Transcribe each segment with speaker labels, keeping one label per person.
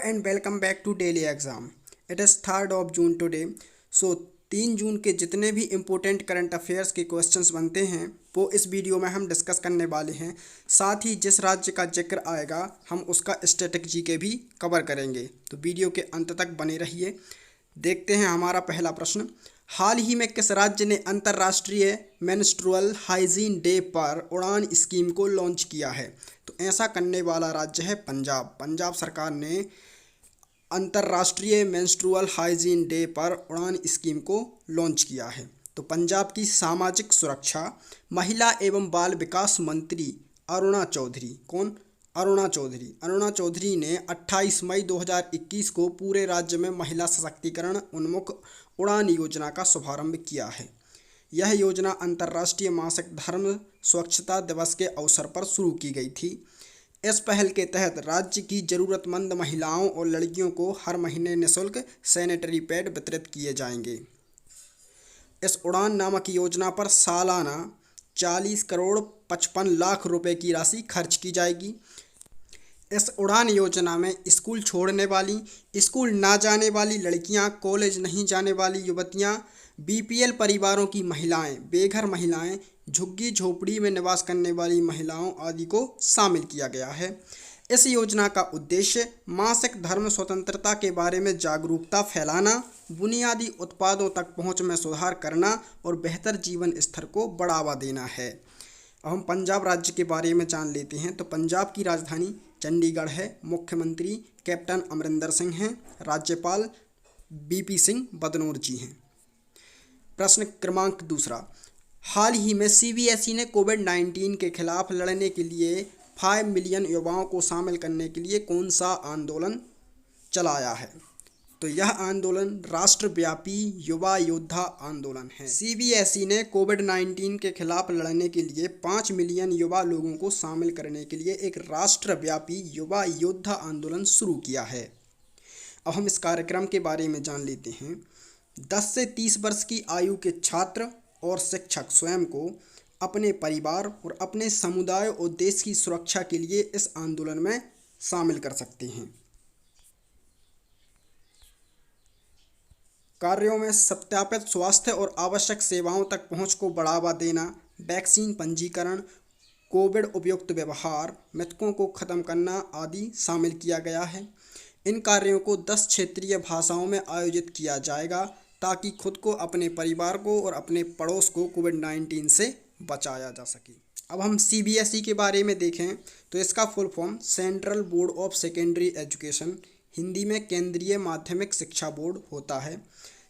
Speaker 1: and welcome back to daily exam. It is 3rd of June today. So 3 जून के जितने भी important current affairs के questions बनते हैं वो इस वीडियो में हम डिस्कस करने वाले हैं। साथ ही जिस राज्य का जिक्र आएगा हम उसका स्टैटिक जीके भी कवर करेंगे, तो वीडियो के अंत तक बने रहिए। देखते हैं हमारा पहला प्रश्न। हाल ही में किस राज्य ने अंतर्राष्ट्रीय मेंस्ट्रुअल हाइजीन डे पर उड़ान स्कीम को लॉन्च किया है? तो ऐसा करने वाला राज्य है पंजाब। पंजाब सरकार ने अंतर्राष्ट्रीय मेंस्ट्रुअल हाइजीन डे पर उड़ान स्कीम को लॉन्च किया है। तो पंजाब की सामाजिक सुरक्षा, महिला एवं बाल विकास मंत्री अरुणा चौधरी, कौन? अरुणा चौधरी ने 28 मई 2021 को पूरे राज्य में महिला सशक्तिकरण उन्मुख उड़ान योजना का शुभारंभ किया है। यह योजना अंतर्राष्ट्रीय मासिक धर्म स्वच्छता दिवस के अवसर पर शुरू की गई थी। इस पहल के तहत राज्य की ज़रूरतमंद महिलाओं और लड़कियों को हर महीने निःशुल्क सैनिटरी पैड वितरित किए जाएंगे। इस उड़ान नामक योजना पर सालाना 40 करोड़ 55 लाख रुपए की राशि खर्च की जाएगी। इस उड़ान योजना में स्कूल छोड़ने वाली, स्कूल ना जाने वाली लड़कियां, कॉलेज नहीं जाने वाली युवतियां, बीपीएल परिवारों की महिलाएं, बेघर महिलाएं, झुग्गी झोपड़ी में निवास करने वाली महिलाओं आदि को शामिल किया गया है। इस योजना का उद्देश्य मासिक धर्म स्वतंत्रता के बारे में जागरूकता फैलाना, बुनियादी उत्पादों तक पहुंच में सुधार करना और बेहतर जीवन स्तर को बढ़ावा देना है। अब हम पंजाब राज्य के बारे में जान लेते हैं। तो पंजाब की राजधानी चंडीगढ़ है। मुख्यमंत्री कैप्टन अमरिंदर सिंह हैं। राज्यपाल बीपी सिंह बदनौर जी हैं। प्रश्न क्रमांक दूसरा। हाल ही में सीबीएसई ने कोविड-19 के खिलाफ लड़ने के लिए 5 मिलियन युवाओं को शामिल करने के लिए कौन सा आंदोलन चलाया है? तो यह आंदोलन राष्ट्रव्यापी युवा योद्धा आंदोलन है। सीबीएसई ने कोविड-19 के खिलाफ लड़ने के लिए 5 मिलियन युवा लोगों को शामिल करने के लिए एक राष्ट्रव्यापी युवा योद्धा आंदोलन शुरू किया है। अब हम इस कार्यक्रम के बारे में जान लेते हैं। 10 से 30 वर्ष की आयु के छात्र और शिक्षक स्वयं को, अपने परिवार और अपने समुदाय और देश की सुरक्षा के लिए इस आंदोलन में शामिल कर सकते हैं। कार्यों में सत्यापित स्वास्थ्य और आवश्यक सेवाओं तक पहुंच को बढ़ावा देना, वैक्सीन पंजीकरण, कोविड उपयुक्त व्यवहार, मृतकों को खत्म करना आदि शामिल किया गया है। इन कार्यों को 10 क्षेत्रीय भाषाओं में आयोजित किया जाएगा ताकि खुद को, अपने परिवार को और अपने पड़ोस को कोविड-19 से बचाया जा सके। अब हम सीबीएसई के बारे में देखें तो इसका full form central board of secondary education, Hindi में केंद्रीय माध्यमिक शिक्षा बोर्ड होता है।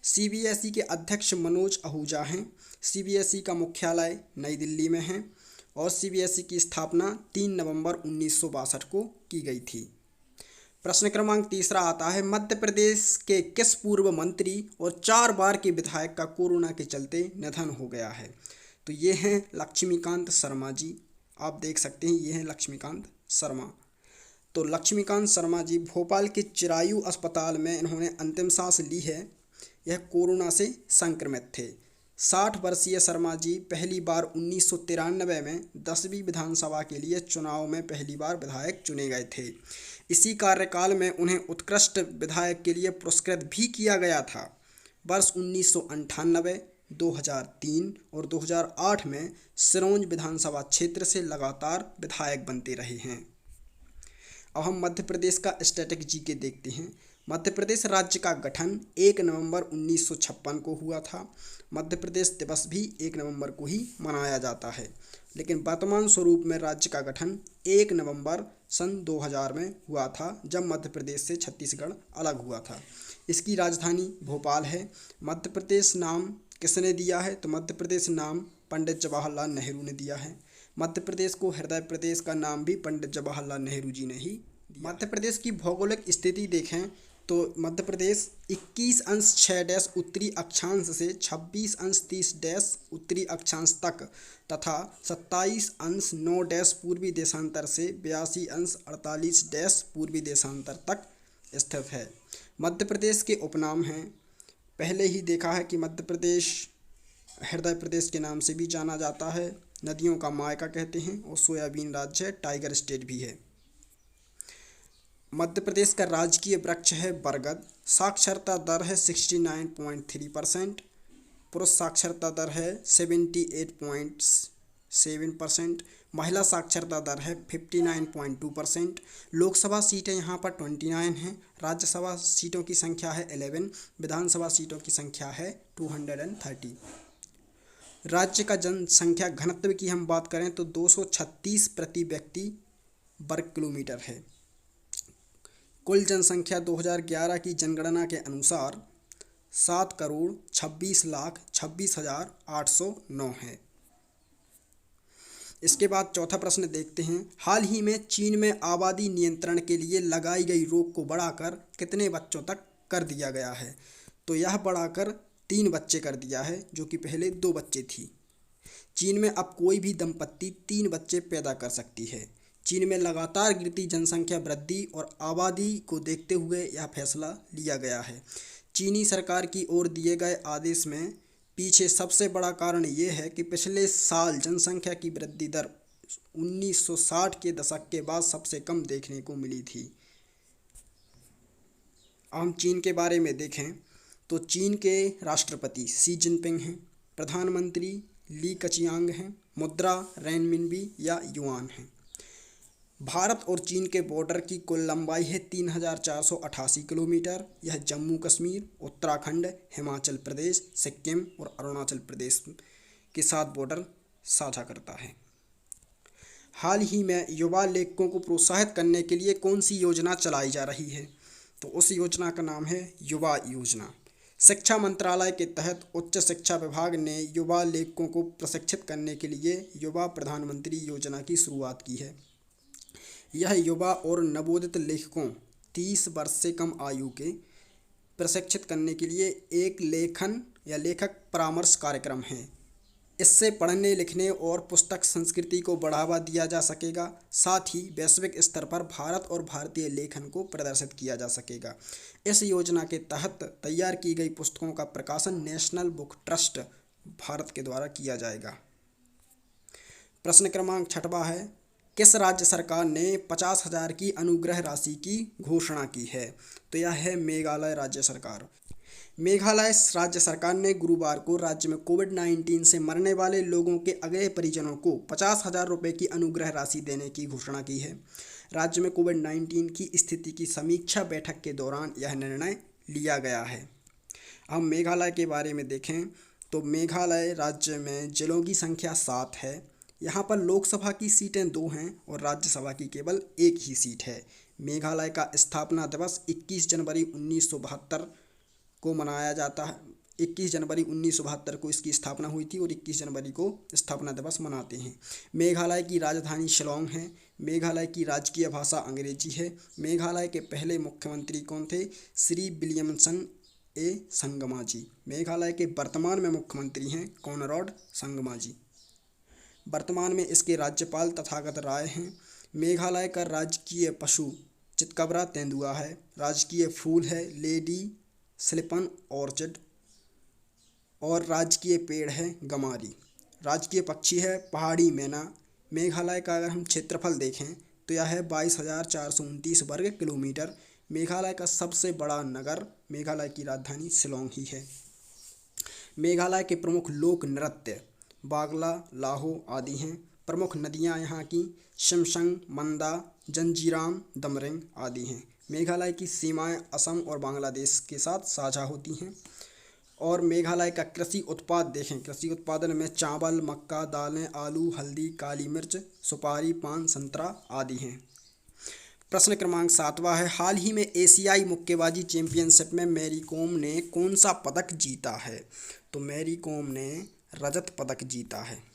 Speaker 1: सीबीएसई के अध्यक्ष मनोज आहूजा हैं। सीबीएसई का मुख्यालय नई दिल्ली में है और सीबीएसई की स्थापना 3 नवंबर 1962 को की गई थी। प्रश्न क्रमांक तीसरा आता है। मध्य प्रदेश के किस पूर्व मंत्री और 4 बार के विधायक का कोरोना के चलते निधन हो गया है? तो ये हैं लक्ष्मीकांत शर्मा जी। आप देख सकते हैं ये हैं लक्ष्मीकांत शर्मा। तो लक्ष्मीकांत शर्मा जी भोपाल के चिरायू अस्पताल में इन्होंने अंतिम सांस ली है। यह कोरोना से संक्रमित थे। 60 वर्षीय शर्मा जी पहली बार 1993 में 10वीं विधानसभा के लिए चुनाव में पहली बार विधायक चुने गए थे। इसी कार्यकाल में उन्हें उत्कृष्ट विधायक के लिए पुरस्कृत भी किया गया था। वर्ष 1998, 2003 और 2008 में सिरोंज विधानसभा क्षेत्र से लगातार विधायक बनते रहे हैं। अब हम मध्य प्रदेश का स्टैटिक जीके देखते हैं। मध्य प्रदेश राज्य का गठन 1 नवंबर 1956 को हुआ था। मध्य प्रदेश दिवस भी 1 नवंबर को ही मनाया जाता है, लेकिन वर्तमान स्वरूप में राज्य का गठन 1 नवंबर सन 2000 में हुआ था, जब मध्य प्रदेश से छत्तीसगढ़ अलग हुआ था। इसकी राजधानी भोपाल है। मध्य प्रदेश नाम किसने दिया है? तो मध्य प्रदेश नाम पंडित जवाहरलाल नेहरू ने दिया है। मध्य प्रदेश को हृदय प्रदेश का नाम भी पंडित जवाहरलाल नेहरू जी ने ही दिया। मध्य प्रदेश की भौगोलिक स्थिति देखें तो मध्य प्रदेश 21 अंश 6 उत्तरी अक्षांश से 26 अंश 30 उत्तरी अक्षांश तक तथा 27 अंश 9 पूर्वी देशांतर से 82 अंश 48 पूर्वी देशांतर तक स्थित है। मध्य प्रदेश के उपनाम हैं, पहले ही देखा है कि मध्य प्रदेश हृदय प्रदेश के नाम से भी जाना जाता है, नदियों का मायका कहते हैं और सोयाबीन राज्य टाइगर स्टेट भी है। मध्य प्रदेश का राजकीय वृक्ष है बरगद। साक्षरता दर है 69.3%। पुरुष साक्षरता दर है 78.7%। महिला साक्षरता दर है 59.2%। लोकसभा सीटें यहाँ पर 29 हैं। राज्यसभा सीटों की संख्या है 11। विधानसभा सीटों की संख्या है 230। राज्य का जनसंख्या घनत्व की हम बात करें तो 236 प्रति व्यक्ति वर्ग किलोमीटर है। कुल जनसंख्या 2011 की जनगणना के अनुसार 7,26,26,809 है। इसके बाद चौथा प्रश्न देखते हैं। हाल ही में चीन में आबादी नियंत्रण के लिए लगाई गई रोक को बढ़ाकर कितने बच्चों तक कर दिया गया है? तो यह बढ़ाकर 3 बच्चे कर दिया है, जो कि पहले 2 बच्चे थी। चीन में अब कोई भी दंपत्ति 3 बच्चे पैदा कर सकती है। चीन में लगातार गिरती जनसंख्या वृद्धि और आबादी को देखते हुए यह फैसला लिया गया है। चीनी सरकार की ओर दिए गए आदेश में पीछे सबसे बड़ा कारण ये है कि पिछले साल जनसंख्या की वृद्धि दर 1960 के दशक के बाद सबसे कम देखने को मिली थी। हम चीन के बारे में देखें तो चीन के राष्ट्रपति शी जिनपिंग हैं, प्रधानमंत्री ली कचियांग हैं, मुद्रा रेनमिनबी या युआन हैं। भारत और चीन के बॉर्डर की कुल लंबाई है 3,488 किलोमीटर। यह जम्मू कश्मीर, उत्तराखंड, हिमाचल प्रदेश, सिक्किम और अरुणाचल प्रदेश के साथ बॉर्डर साझा करता है। हाल ही में युवा लेखकों को प्रोत्साहित करने के लिए कौन सी योजना चलाई जा रही है? तो उस योजना का नाम है युवा योजना। शिक्षा मंत्रालय के तहत उच्च शिक्षा विभाग ने युवा लेखकों को प्रशिक्षित करने के लिए युवा प्रधानमंत्री योजना की शुरुआत की है। यह युवा और नवोदित लेखकों 30 वर्ष से कम आयु के प्रशिक्षित करने के लिए एक लेखन या लेखक परामर्श कार्यक्रम है। इससे पढ़ने लिखने और पुस्तक संस्कृति को बढ़ावा दिया जा सकेगा। साथ ही वैश्विक स्तर पर भारत और भारतीय लेखन को प्रदर्शित किया जा सकेगा। इस योजना के तहत तैयार की गई पुस्तकों का प्रकाशन नेशनल बुक ट्रस्ट भारत के द्वारा किया जाएगा। प्रश्न क्रमांक 6वां है, किस राज्य सरकार ने 50,000 की अनुग्रह राशि की घोषणा की है? तो यह है मेघालय राज्य सरकार। मेघालय राज्य सरकार ने गुरुवार को राज्य में कोविड-19 से मरने वाले लोगों के अगले परिजनों को 50,000 रुपये की अनुग्रह राशि देने की घोषणा की है। राज्य में कोविड-19 की स्थिति की समीक्षा बैठक के दौरान यह निर्णय लिया गया है। हम मेघालय के बारे में देखें तो मेघालय राज्य में जिलों की संख्या 7 है। यहाँ पर लोकसभा की सीटें 2 हैं और राज्यसभा की केवल 1 ही सीट है। मेघालय का स्थापना दिवस 21 जनवरी 1972 को मनाया जाता है। 21 जनवरी 1972 को इसकी स्थापना हुई थी और 21 जनवरी को स्थापना दिवस मनाते हैं। मेघालय की राजधानी शिलांग है। मेघालय की राजकीय भाषा अंग्रेजी है। मेघालय के पहले मुख्यमंत्री कौन थे? श्री विलियमसन ए संगमा जी। मेघालय के वर्तमान में मुख्यमंत्री हैं कॉनराड संगमा जी। वर्तमान में इसके राज्यपाल तथागत राय हैं। मेघालय का राजकीय पशु चितकबरा तेंदुआ है। राजकीय फूल है लेडी स्लिपन ऑर्चिड और राजकीय पेड़ है गमारी। राजकीय पक्षी है पहाड़ी मैना। मेघालय का अगर हम क्षेत्रफल देखें तो यह है 22,429 वर्ग किलोमीटर। मेघालय का सबसे बड़ा नगर मेघालय की राजधानी शिलांग ही है। मेघालय के प्रमुख लोक नृत्य बागला, लाहो आदि हैं। प्रमुख नदियां यहाँ की शिमशंग, मंदा, जंजीराम, दमरिंग आदि हैं। मेघालय की सीमाएं असम और बांग्लादेश के साथ साझा होती हैं। और मेघालय का कृषि उत्पाद देखें, कृषि उत्पादन में चावल, मक्का, दालें, आलू, हल्दी, काली मिर्च, सुपारी, पान, संतरा आदि हैं। प्रश्न क्रमांक 7वां है, हाल ही में एशियाई मुक्केबाजी चैंपियनशिप में मैरी कॉम ने कौन सा पदक जीता है? तो मैरी कॉम ने रजत पदक जीता है।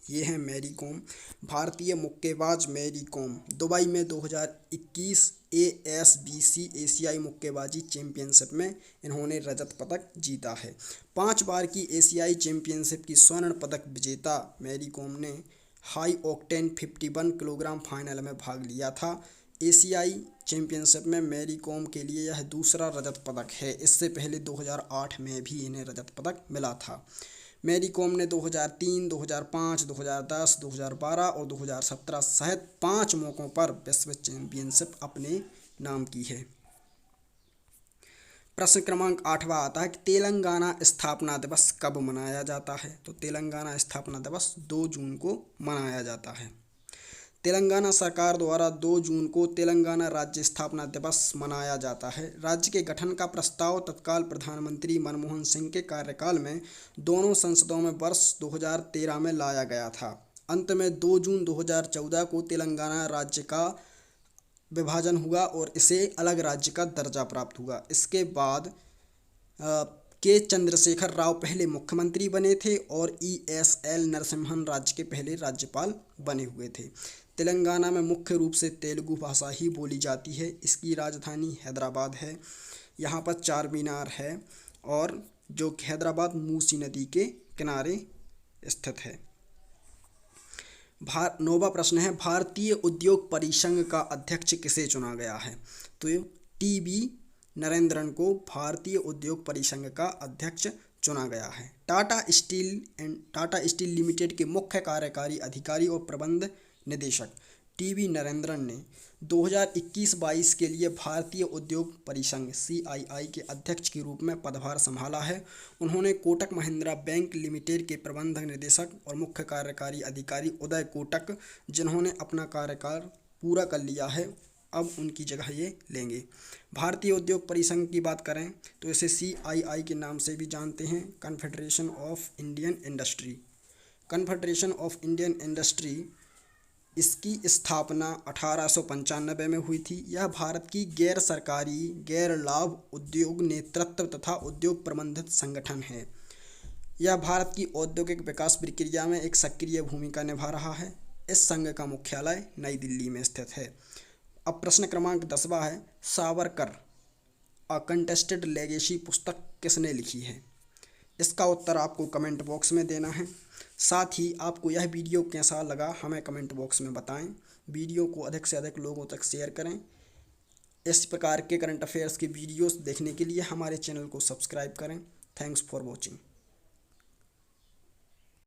Speaker 1: ये है मैरी कॉम। भारतीय मुक्केबाज मैरी कॉम दुबई में 2021 ASBC एशियाई मुक्केबाजी चैंपियनशिप में इन्होंने रजत पदक जीता है। 5 बार की एशियाई चैंपियनशिप की स्वर्ण पदक विजेता मैरी कॉम ने हाई ऑक्टेन 51 किलोग्राम फाइनल में भाग लिया था। एशियाई चैंपियनशिप में मैरी कॉम के लिए यह दूसरा रजत पदक है। इससे पहले 2008 में भी इन्हें रजत पदक मिला था। मैरी कॉम ने 2003, 2005, 2010, 2012 और 2017 सहित 5 मौक़ों पर विश्व चैंपियनशिप अपने नाम की है। प्रश्न क्रमांक 8वां आता है कि तेलंगाना स्थापना दिवस कब मनाया जाता है। तो तेलंगाना स्थापना दिवस 2 जून को मनाया जाता है। तेलंगाना सरकार द्वारा 2 जून को तेलंगाना राज्य स्थापना दिवस मनाया जाता है। राज्य के गठन का प्रस्ताव तत्काल प्रधानमंत्री मनमोहन सिंह के कार्यकाल में दोनों संसदों में वर्ष 2013 में लाया गया था। अंत में 2 जून 2014 को तेलंगाना राज्य का विभाजन हुआ और इसे अलग राज्य का दर्जा प्राप्त हुआ। इसके बाद के चंद्रशेखर राव पहले मुख्यमंत्री बने थे और ESL नरसिम्हन राज्य के पहले राज्यपाल बने हुए थे। तेलंगाना में मुख्य रूप से तेलुगु भाषा ही बोली जाती है। इसकी राजधानी हैदराबाद है। यहाँ पर चार मीनार है और जो कि हैदराबाद मूसी नदी के किनारे स्थित है। 9वां प्रश्न है, भारतीय उद्योग परिसंघ का अध्यक्ष किसे चुना गया है। तो TB नरेंद्रन को भारतीय उद्योग परिसंघ का अध्यक्ष चुना गया है। टाटा स्टील लिमिटेड के मुख्य कार्यकारी अधिकारी और प्रबंध निदेशक TB नरेंद्रन ने 2021-22 के लिए भारतीय उद्योग परिसंघ CII के अध्यक्ष के रूप में पदभार संभाला है। उन्होंने कोटक महिंद्रा बैंक लिमिटेड के प्रबंधक निदेशक और मुख्य कार्यकारी अधिकारी उदय कोटक, जिन्होंने अपना कार्यकाल पूरा कर लिया है, अब उनकी जगह ये लेंगे। भारतीय उद्योग परिसंघ की बात करें तो इसे CII के नाम से भी जानते हैं, confederation of Indian industry. Confederation of Indian industry, इसकी स्थापना 1895 में हुई थी। यह भारत की गैर सरकारी गैर लाभ उद्योग नेतृत्व तथा उद्योग प्रबंधित संगठन है। यह भारत की औद्योगिक विकास प्रक्रिया में एक सक्रिय भूमिका निभा रहा है। इस संघ का मुख्यालय नई दिल्ली में स्थित है। अब प्रश्न क्रमांक 10वां है, सावरकर अ कंटेस्टेड लेगेसी पुस्तक किसने लिखी है। इसका उत्तर आपको कमेंट बॉक्स में देना है। साथ ही आपको यह वीडियो कैसा लगा हमें कमेंट बॉक्स में बताएं। वीडियो को अधिक से अधिक लोगों तक शेयर करें। इस प्रकार के करंट अफेयर्स की वीडियोस देखने के लिए हमारे चैनल को सब्सक्राइब करें। Thanks for watching.